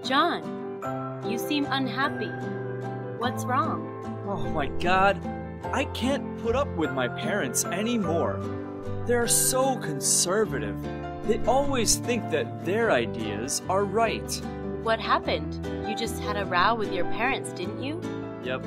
John, you seem unhappy. What's wrong? Oh my God, I can't put up with my parents anymore. They're so conservative. They always think that their ideas are right. What happened? You just had a row with your parents, didn't you? Yep.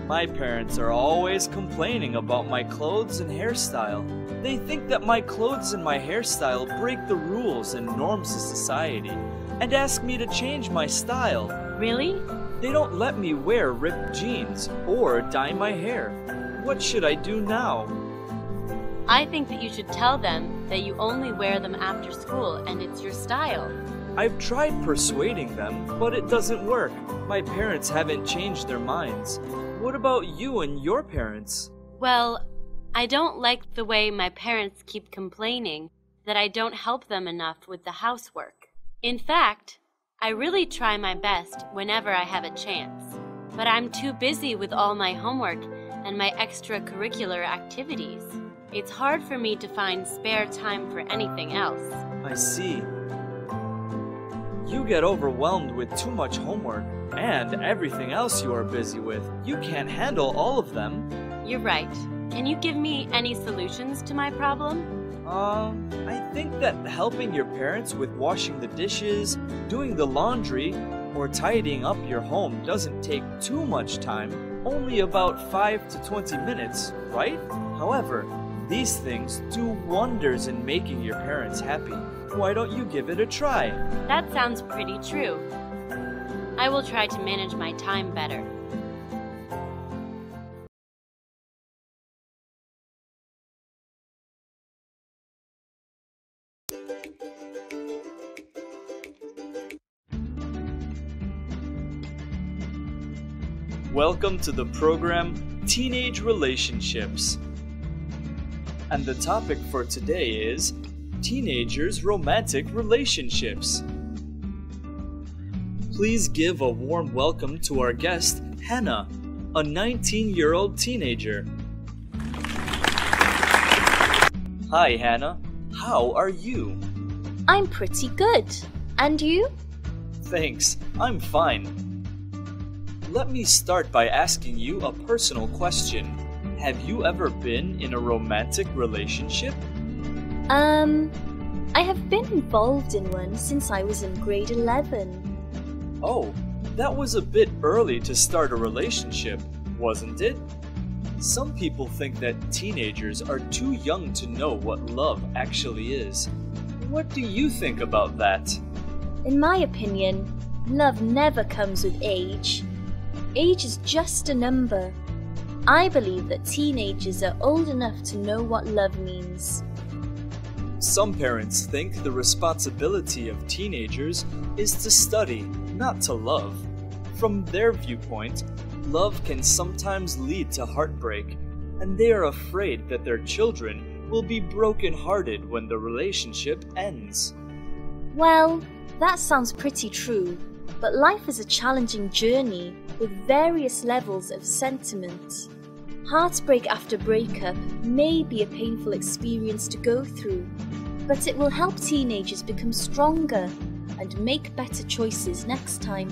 My parents are always complaining about my clothes and hairstyle. They think that my clothes and my hairstyle break the rules and norms of society and ask me to change my style. Really? They don't let me wear ripped jeans or dye my hair. What should I do now? I think that you should tell them that you only wear them after school and it's your style. I've tried persuading them, but it doesn't work. My parents haven't changed their minds. What about you and your parents? Well, I don't like the way my parents keep complaining that I don't help them enough with the housework. In fact, I really try my best whenever I have a chance, but I'm too busy with all my homework and my extracurricular activities. It's hard for me to find spare time for anything else. I see. You get overwhelmed with too much homework and everything else you are busy with. You can't handle all of them. You're right. Can you give me any solutions to my problem? I think that helping your parents with washing the dishes, doing the laundry, or tidying up your home doesn't take too much time, only about 5 to 20 minutes, right? However, these things do wonders in making your parents happy. Why don't you give it a try? That sounds pretty true. I will try to manage my time better. Welcome to the program Teenage Relationships. And the topic for today is Teenagers' Romantic Relationships. Please give a warm welcome to our guest, Hannah, a 19-year-old teenager. Hi, Hannah. How are you? I'm pretty good. And you? Thanks. I'm fine. Let me start by asking you a personal question. Have you ever been in a romantic relationship? I have been involved in one since I was in grade 11. Oh, that was a bit early to start a relationship, wasn't it? Some people think that teenagers are too young to know what love actually is. What do you think about that? In my opinion, love never comes with age. Age is just a number. I believe that teenagers are old enough to know what love means. Some parents think the responsibility of teenagers is to study, not to love. From their viewpoint, love can sometimes lead to heartbreak, and they are afraid that their children will be broken-hearted when the relationship ends. Well, that sounds pretty true, but life is a challenging journey with various levels of sentiment. Heartbreak after breakup may be a painful experience to go through, but it will help teenagers become stronger and make better choices next time.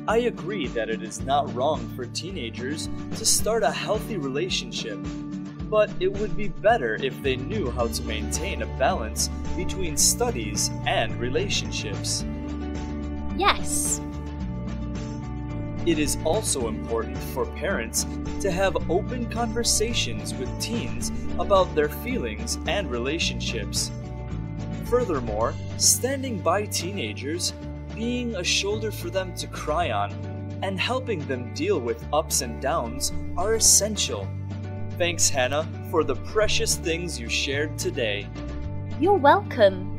I agree that it is not wrong for teenagers to start a healthy relationship, but it would be better if they knew how to maintain a balance between studies and relationships. Yes. It is also important for parents to have open conversations with teens about their feelings and relationships. Furthermore, standing by teenagers, being a shoulder for them to cry on, and helping them deal with ups and downs are essential. Thanks, Hannah, for the precious things you shared today. You're welcome.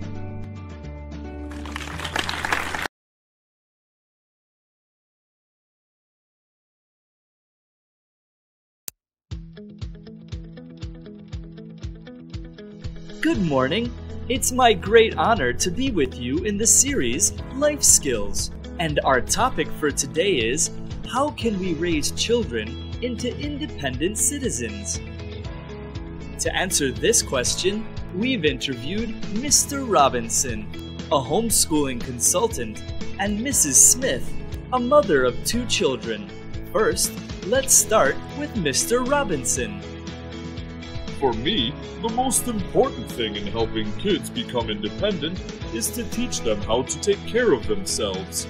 Good morning. It's my great honor to be with you in the series Life Skills. And our topic for today is, how can we raise children into independent citizens? To answer this question, we've interviewed Mr. Robinson. a homeschooling consultant, and Mrs. Smith, a mother of 2 children. First, let's start with Mr. Robinson. For me, the most important thing in helping kids become independent is to teach them how to take care of themselves.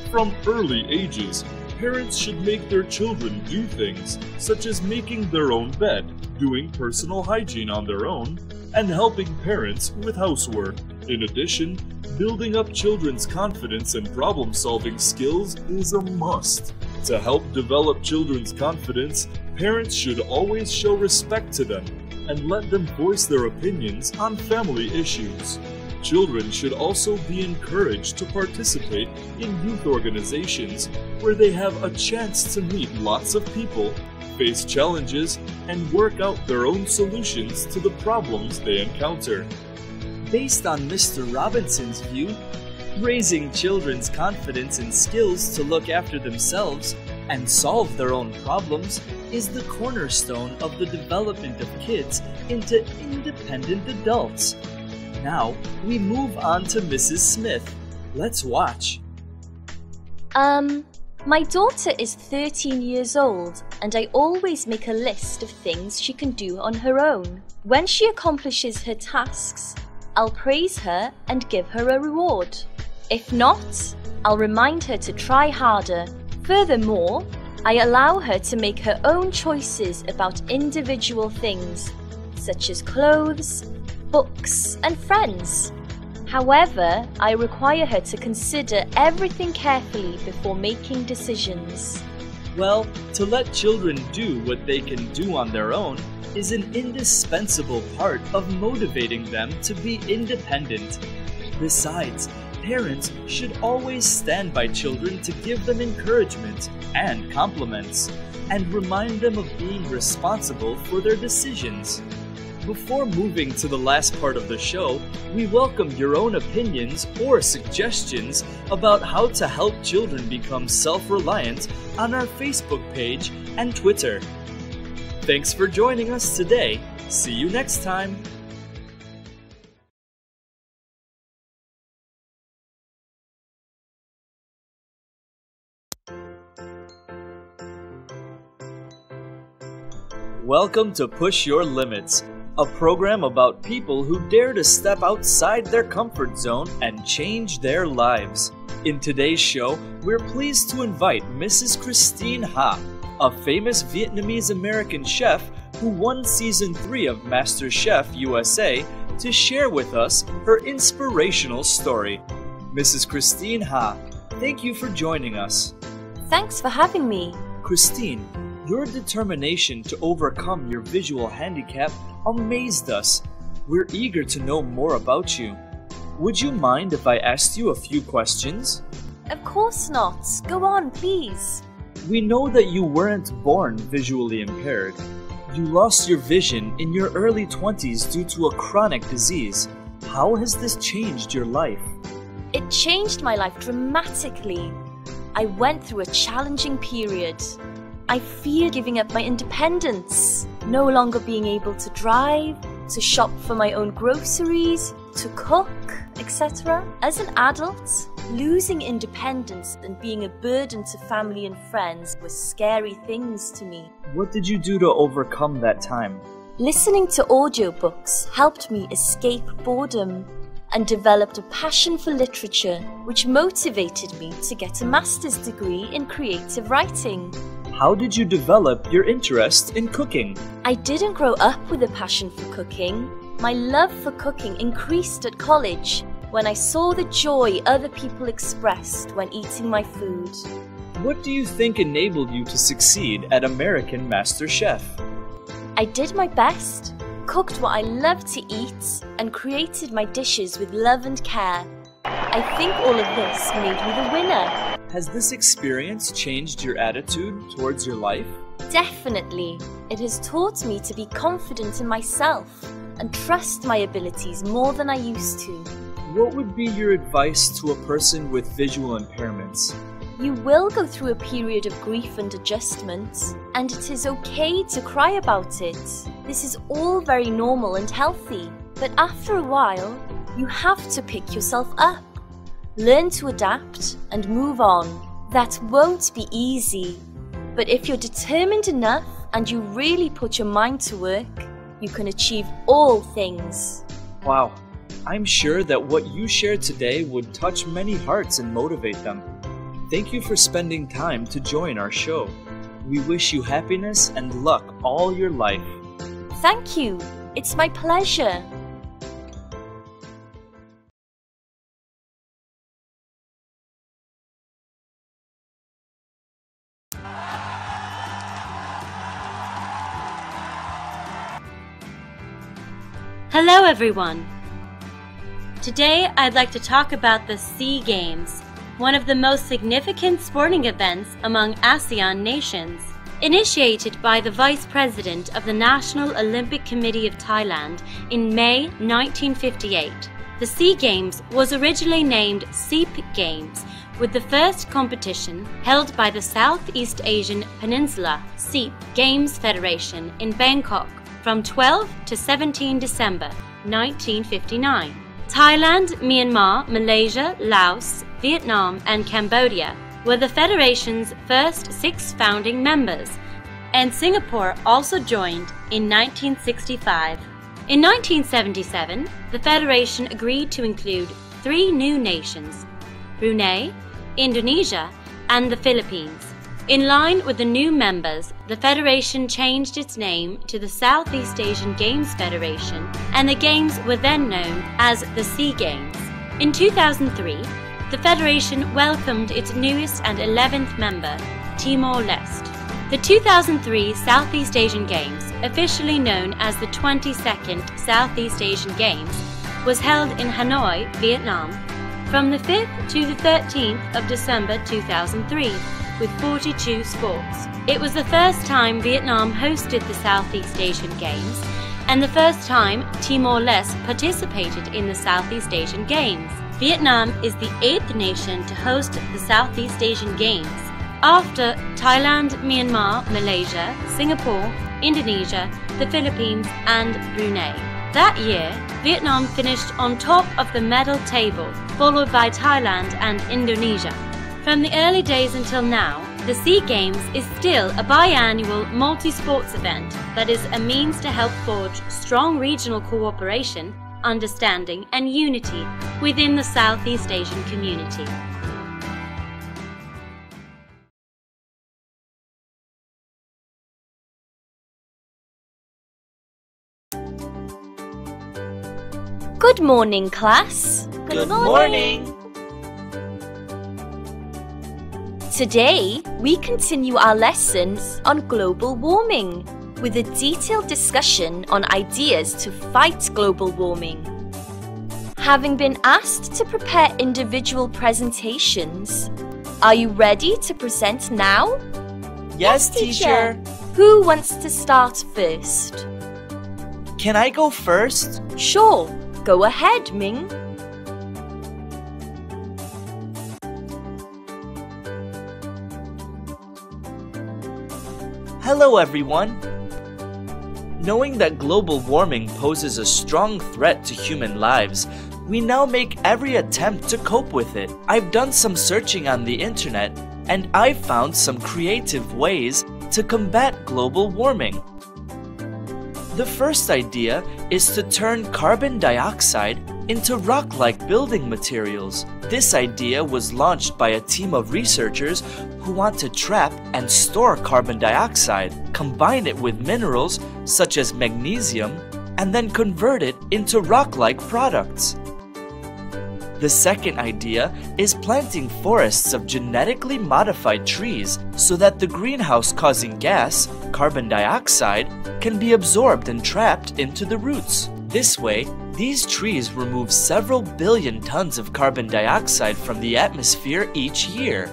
From early ages, parents should make their children do things such as making their own bed, doing personal hygiene on their own, and helping parents with housework. In addition, building up children's confidence and problem-solving skills is a must. To help develop children's confidence, parents should always show respect to them and let them voice their opinions on family issues. Children should also be encouraged to participate in youth organizations where they have a chance to meet lots of people, face challenges, and work out their own solutions to the problems they encounter. Based on Mr. Robinson's view, raising children's confidence and skills to look after themselves and solve their own problems is the cornerstone of the development of kids into independent adults. Now, we move on to Mrs. Smith. Let's watch. My daughter is 13 years old, and I always make a list of things she can do on her own. When she accomplishes her tasks, I'll praise her and give her a reward. If not, I'll remind her to try harder. Furthermore, I allow her to make her own choices about individual things, such as clothes, books, and friends. However, I require her to consider everything carefully before making decisions. Well, to let children do what they can do on their own is an indispensable part of motivating them to be independent. Besides, parents should always stand by children to give them encouragement and compliments, and remind them of being responsible for their decisions. Before moving to the last part of the show, we welcome your own opinions or suggestions about how to help children become self-reliant on our Facebook page and Twitter. Thanks for joining us today. See you next time. Welcome to Push Your Limits, a program about people who dare to step outside their comfort zone and change their lives. In today's show, we're pleased to invite Mrs. Christine Ha, a famous Vietnamese-American chef who won Season 3 of MasterChef USA, to share with us her inspirational story. Mrs. Christine Ha, thank you for joining us. Thanks for having me. Christine, your determination to overcome your visual handicap amazed us. We're eager to know more about you. Would you mind if I asked you a few questions? Of course not. Go on, please. We know that you weren't born visually impaired. You lost your vision in your early 20s due to a chronic disease. How has this changed your life? It changed my life dramatically. I went through a challenging period. I feared giving up my independence, no longer being able to drive, to shop for my own groceries, to cook, etc. As an adult, losing independence and being a burden to family and friends were scary things to me. What did you do to overcome that time? Listening to audiobooks helped me escape boredom and developed a passion for literature, which motivated me to get a master's degree in creative writing. How did you develop your interest in cooking? I didn't grow up with a passion for cooking. My love for cooking increased at college when I saw the joy other people expressed when eating my food. What do you think enabled you to succeed at American MasterChef? I did my best, cooked what I loved to eat, and created my dishes with love and care. I think all of this made me the winner. Has this experience changed your attitude towards your life? Definitely. It has taught me to be confident in myself and trust my abilities more than I used to. What would be your advice to a person with visual impairments? You will go through a period of grief and adjustment, and it is okay to cry about it. This is all very normal and healthy, but after a while, you have to pick yourself up Learn to adapt and move on. That won't be easy, but if you're determined enough and you really put your mind to work, you can achieve all things. Wow, I'm sure that what you shared today would touch many hearts and motivate them. Thank you for spending time to join our show. We wish you happiness and luck all your life. Thank you. It's my pleasure. Hello everyone! Today I'd like to talk about the SEA Games, one of the most significant sporting events among ASEAN nations. Initiated by the Vice President of the National Olympic Committee of Thailand in May 1958, the SEA Games was originally named SEAP Games, with the first competition held by the Southeast Asian Peninsula SEAP Games Federation in Bangkok from 12 to 17 December 1959. Thailand, Myanmar, Malaysia, Laos, Vietnam and Cambodia were the Federation's first 6 founding members, and Singapore also joined in 1965. In 1977, the Federation agreed to include 3 new nations, Brunei, Indonesia and the Philippines. In line with the new members, the Federation changed its name to the Southeast Asian Games Federation, and the Games were then known as the SEA Games. In 2003, the Federation welcomed its newest and 11th member, Timor-Leste. The 2003 Southeast Asian Games, officially known as the 22nd Southeast Asian Games, was held in Hanoi, Vietnam, from the 5th to the 13th of December 2003. With 42 sports. It was the first time Vietnam hosted the Southeast Asian Games and the first time Timor-Leste participated in the Southeast Asian Games. Vietnam is the 8th nation to host the Southeast Asian Games, after Thailand, Myanmar, Malaysia, Singapore, Indonesia, the Philippines and Brunei. That year, Vietnam finished on top of the medal table, followed by Thailand and Indonesia. From the early days until now, the SEA Games is still a biannual multi-sports event that is a means to help forge strong regional cooperation, understanding and unity within the Southeast Asian community. Good morning, class. Good morning! Today, we continue our lessons on global warming with a detailed discussion on ideas to fight global warming. Having been asked to prepare individual presentations, are you ready to present now? Yes, teacher! Who wants to start first? Can I go first? Sure, go ahead, Ming. Hello everyone! Knowing that global warming poses a strong threat to human lives, we now make every attempt to cope with it. I've done some searching on the internet, and I've found some creative ways to combat global warming. The first idea is to turn carbon dioxide into rock-like building materials. This idea was launched by a team of researchers who want to trap and store carbon dioxide, combine it with minerals such as magnesium, and then convert it into rock-like products. The second idea is planting forests of genetically modified trees so that the greenhouse-causing gas, carbon dioxide, can be absorbed and trapped into the roots. This way, these trees remove several billion tons of carbon dioxide from the atmosphere each year.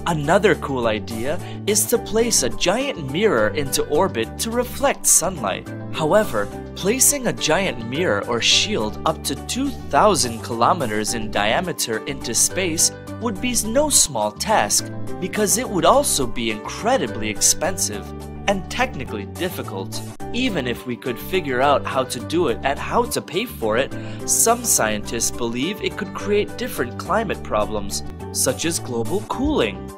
Another cool idea is to place a giant mirror into orbit to reflect sunlight. However, placing a giant mirror or shield up to 2,000 kilometers in diameter into space would be no small task, because it would also be incredibly expensive and technically difficult. Even if we could figure out how to do it and how to pay for it, some scientists believe it could create different climate problems, such as global cooling.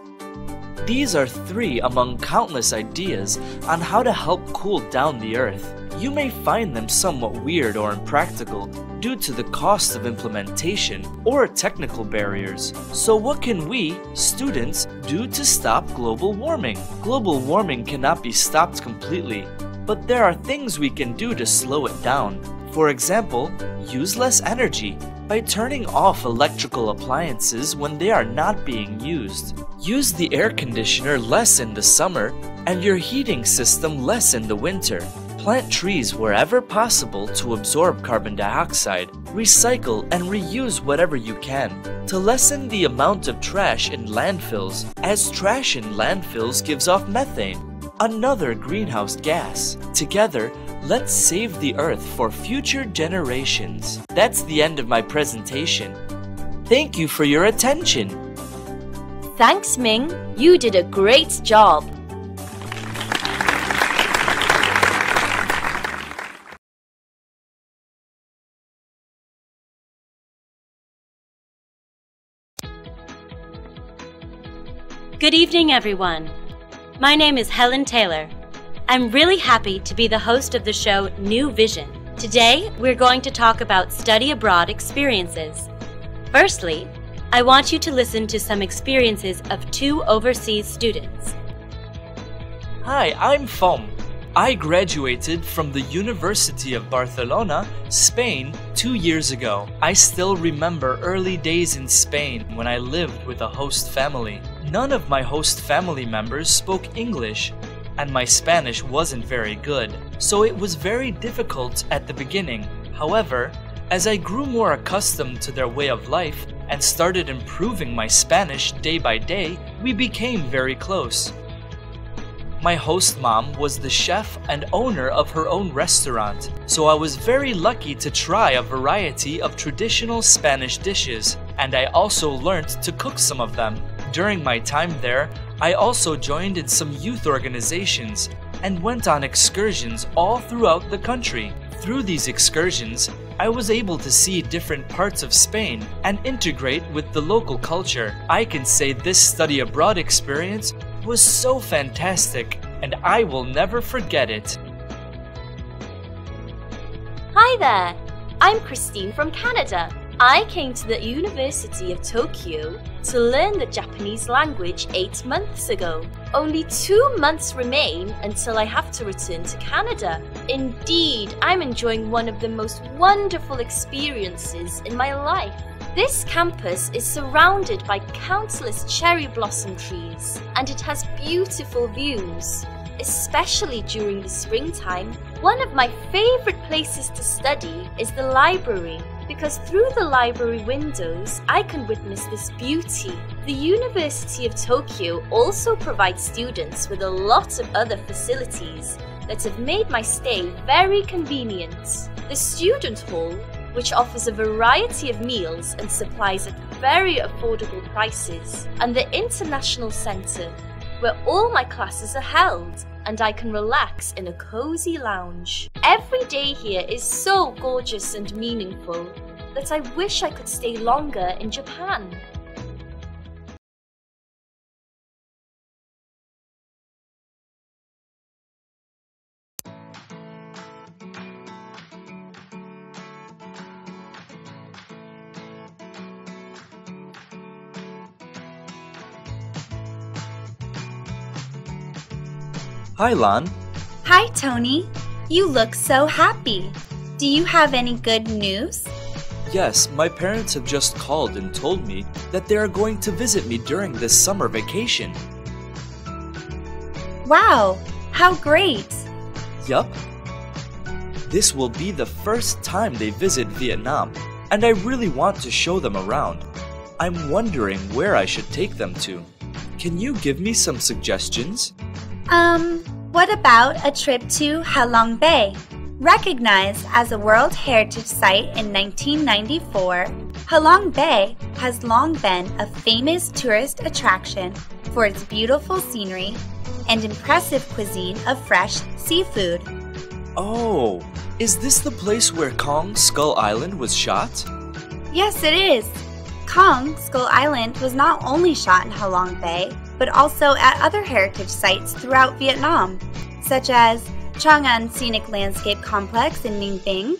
These are 3 among countless ideas on how to help cool down the Earth. You may find them somewhat weird or impractical due to the cost of implementation or technical barriers. So what can we, students, do to stop global warming? Global warming cannot be stopped completely, but there are things we can do to slow it down. For example, use less energy by turning off electrical appliances when they are not being used. Use the air conditioner less in the summer and your heating system less in the winter. Plant trees wherever possible to absorb carbon dioxide. Recycle and reuse whatever you can to lessen the amount of trash in landfills, as trash in landfills gives off methane, another greenhouse gas. Together, let's save the Earth for future generations. That's the end of my presentation. Thank you for your attention. Thanks, Ming. You did a great job. Good evening, everyone. My name is Helen Taylor. I'm really happy to be the host of the show New Vision. Today, we're going to talk about study abroad experiences. Firstly, I want you to listen to some experiences of 2 overseas students. Hi, I'm Fom. I graduated from the University of Barcelona, Spain, 2 years ago. I still remember early days in Spain when I lived with a host family. None of my host family members spoke English, and my Spanish wasn't very good, so it was very difficult at the beginning. However, as I grew more accustomed to their way of life and started improving my Spanish day by day, we became very close. My host mom was the chef and owner of her own restaurant, so I was very lucky to try a variety of traditional Spanish dishes, and I also learned to cook some of them. During my time there, I also joined in some youth organizations and went on excursions all throughout the country. Through these excursions, I was able to see different parts of Spain and integrate with the local culture. I can say this study abroad experience was so fantastic, and I will never forget it. Hi there, I'm Christine from Canada. I came to the University of Tokyo to learn the Japanese language 8 months ago. Only 2 months remain until I have to return to Canada. Indeed, I'm enjoying one of the most wonderful experiences in my life. This campus is surrounded by countless cherry blossom trees, and it has beautiful views. Especially during the springtime, one of my favorite places to study is the library, because through the library windows, I can witness this beauty. The University of Tokyo also provides students with a lot of other facilities that have made my stay very convenient. The student hall, which offers a variety of meals and supplies at very affordable prices, and the International Center, where all my classes are held and I can relax in a cozy lounge. Every day here is so gorgeous and meaningful that I wish I could stay longer in Japan. Hi, Lan. Hi, Tony. You look so happy. Do you have any good news? Yes, my parents have just called and told me that they are going to visit me during this summer vacation. Wow, how great! Yup. This will be the first time they visit Vietnam, and I really want to show them around. I'm wondering where I should take them to. Can you give me some suggestions? What about a trip to Halong Bay? Recognized as a World Heritage Site in 1994, Halong Bay has long been a famous tourist attraction for its beautiful scenery and impressive cuisine of fresh seafood. Oh, is this the place where Kong Skull Island was shot? Yes, it is. Kong Skull Island was not only shot in Halong Bay, but also at other heritage sites throughout Vietnam, such as Trang An Scenic Landscape Complex in Ninh Bình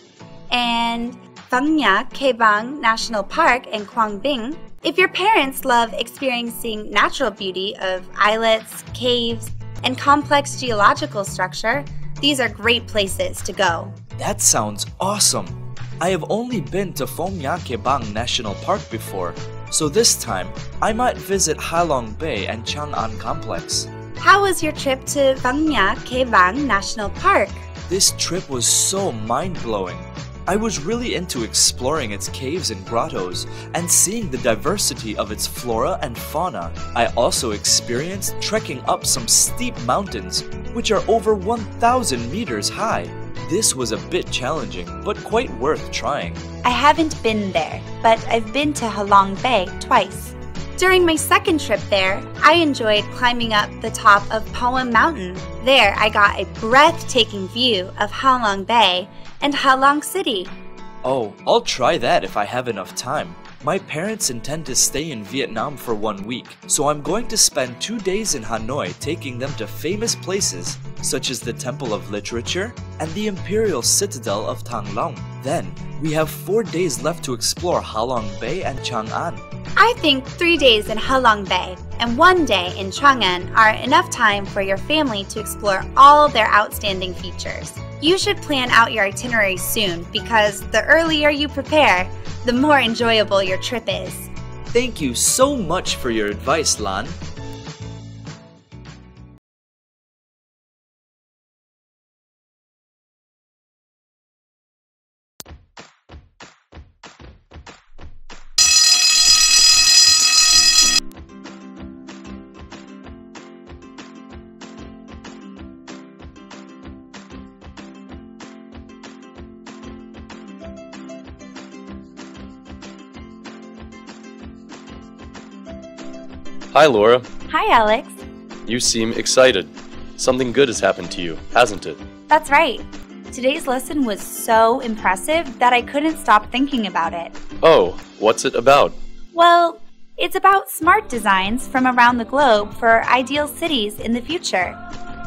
and Phang Nha Ke Bang National Park in Quang Binh. If your parents love experiencing natural beauty of islets, caves, and complex geological structure, these are great places to go. That sounds awesome! I have only been to Phang Nha Ke Bang National Park before, so this time I might visit Halong Bay and Chang'an Complex. How was your trip to Phang Nha Ke Bang National Park? This trip was so mind-blowing. I was really into exploring its caves and grottos and seeing the diversity of its flora and fauna. I also experienced trekking up some steep mountains, which are over 1,000 meters high. This was a bit challenging, but quite worth trying. I haven't been there, but I've been to Halong Bay twice. During my second trip there, I enjoyed climbing up the top of Poem Mountain. There, I got a breathtaking view of Halong Bay and Halong City. Oh, I'll try that if I have enough time. My parents intend to stay in Vietnam for 1 week, so I'm going to spend 2 days in Hanoi taking them to famous places such as the Temple of Literature and the Imperial Citadel of Thang Long. Then, we have 4 days left to explore Halong Bay and Chang'an. I think 3 days in Halong Bay and 1 day in Chang'an are enough time for your family to explore all their outstanding features. You should plan out your itinerary soon because the earlier you prepare, the more enjoyable your trip is. Thank you so much for your advice, Lan. Hi, Laura. Hi, Alex. You seem excited. Something good has happened to you, hasn't it? That's right. Today's lesson was so impressive that I couldn't stop thinking about it. Oh, what's it about? Well, it's about smart designs from around the globe for ideal cities in the future.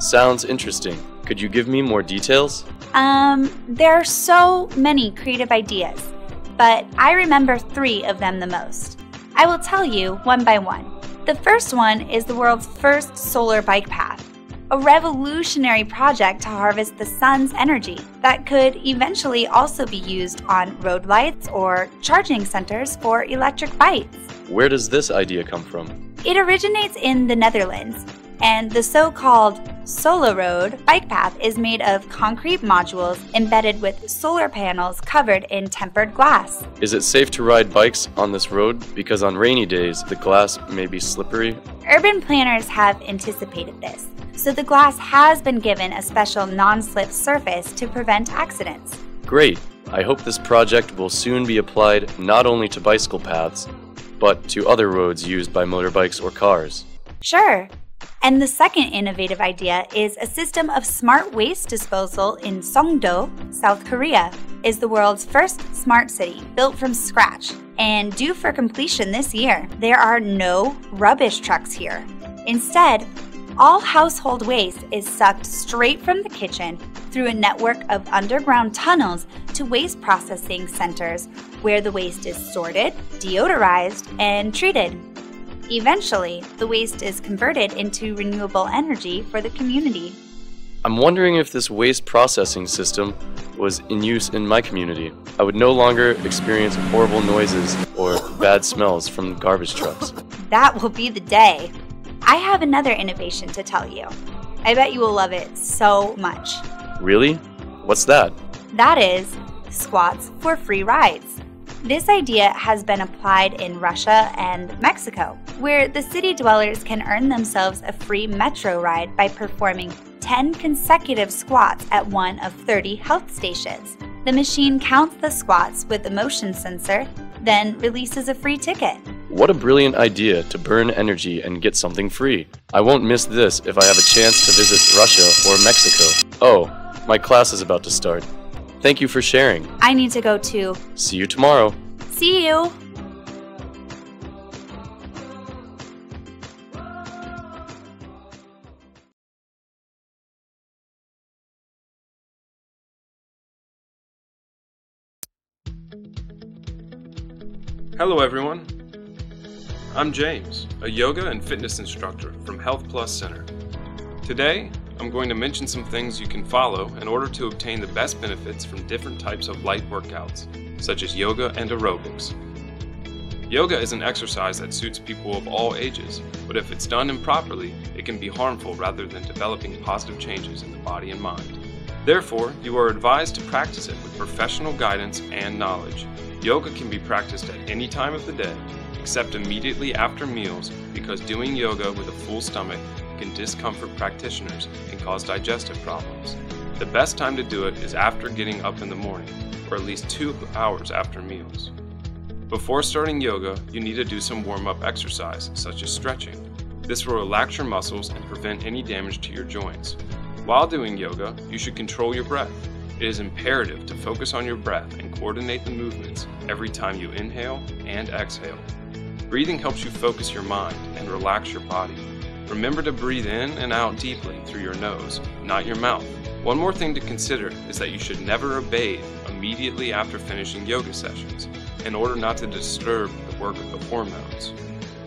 Sounds interesting. Could you give me more details? There are so many creative ideas, but I remember 3 of them the most. I will tell you one by one. The first one is the world's first solar bike path, a revolutionary project to harvest the sun's energy that could eventually also be used on road lights or charging centers for electric bikes. Where does this idea come from? It originates in the Netherlands, and the so-called Solar Road bike path is made of concrete modules embedded with solar panels covered in tempered glass. Is it safe to ride bikes on this road? Because on rainy days, the glass may be slippery. Urban planners have anticipated this, so the glass has been given a special non-slip surface to prevent accidents. Great! I hope this project will soon be applied not only to bicycle paths, but to other roads used by motorbikes or cars. Sure. And the second innovative idea is a system of smart waste disposal in Songdo, South Korea. Is the world's first smart city built from scratch and due for completion this year. There are no rubbish trucks here. Instead, all household waste is sucked straight from the kitchen through a network of underground tunnels to waste processing centers where the waste is sorted, deodorized, and treated. Eventually, the waste is converted into renewable energy for the community. I'm wondering if this waste processing system was in use in my community. I would no longer experience horrible noises or bad smells from garbage trucks. That will be the day. I have another innovation to tell you. I bet you will love it so much. Really? What's that? That is squats for free rides. This idea has been applied in Russia and Mexico, where the city dwellers can earn themselves a free metro ride by performing 10 consecutive squats at one of 30 health stations. The machine counts the squats with a motion sensor, then releases a free ticket. What a brilliant idea to burn energy and get something free. I won't miss this if I have a chance to visit Russia or Mexico. Oh, My class is about to start. Thank you for sharing. I need to go too. See you tomorrow. See you! Hello everyone, I'm James, a yoga and fitness instructor from Health Plus Center. Today, I'm going to mention some things you can follow in order to obtain the best benefits from different types of light workouts, such as yoga and aerobics. Yoga is an exercise that suits people of all ages, but if it's done improperly, it can be harmful rather than developing positive changes in the body and mind. Therefore, you are advised to practice it with professional guidance and knowledge. Yoga can be practiced at any time of the day, except immediately after meals, because doing yoga with a full stomach can discomfort practitioners and cause digestive problems. The best time to do it is after getting up in the morning, or at least 2 hours after meals. Before starting yoga, you need to do some warm-up exercise, such as stretching. This will relax your muscles and prevent any damage to your joints. While doing yoga, you should control your breath. It is imperative to focus on your breath and coordinate the movements every time you inhale and exhale. Breathing helps you focus your mind and relax your body. Remember to breathe in and out deeply through your nose, not your mouth. One more thing to consider is that you should never bathe immediately after finishing yoga sessions, in order not to disturb the work of the hormones.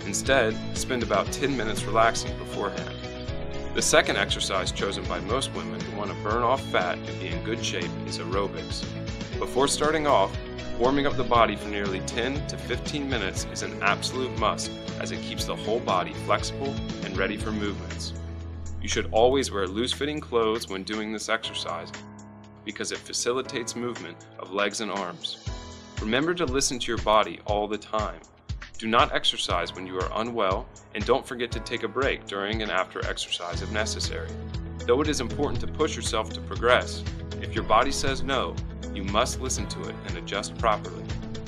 Instead, spend about 10 minutes relaxing beforehand. The second exercise chosen by most women who want to burn off fat and be in good shape is aerobics. Before starting off, warming up the body for nearly 10 to 15 minutes is an absolute must, as it keeps the whole body flexible and ready for movements. You should always wear loose-fitting clothes when doing this exercise, because it facilitates movement of legs and arms. Remember to listen to your body all the time. Do not exercise when you are unwell, and don't forget to take a break during and after exercise if necessary. Though it is important to push yourself to progress, if your body says no, you must listen to it and adjust properly.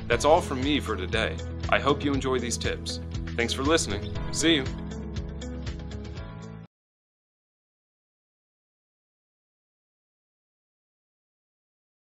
That's all from me for today. I hope you enjoy these tips. Thanks for listening. See you.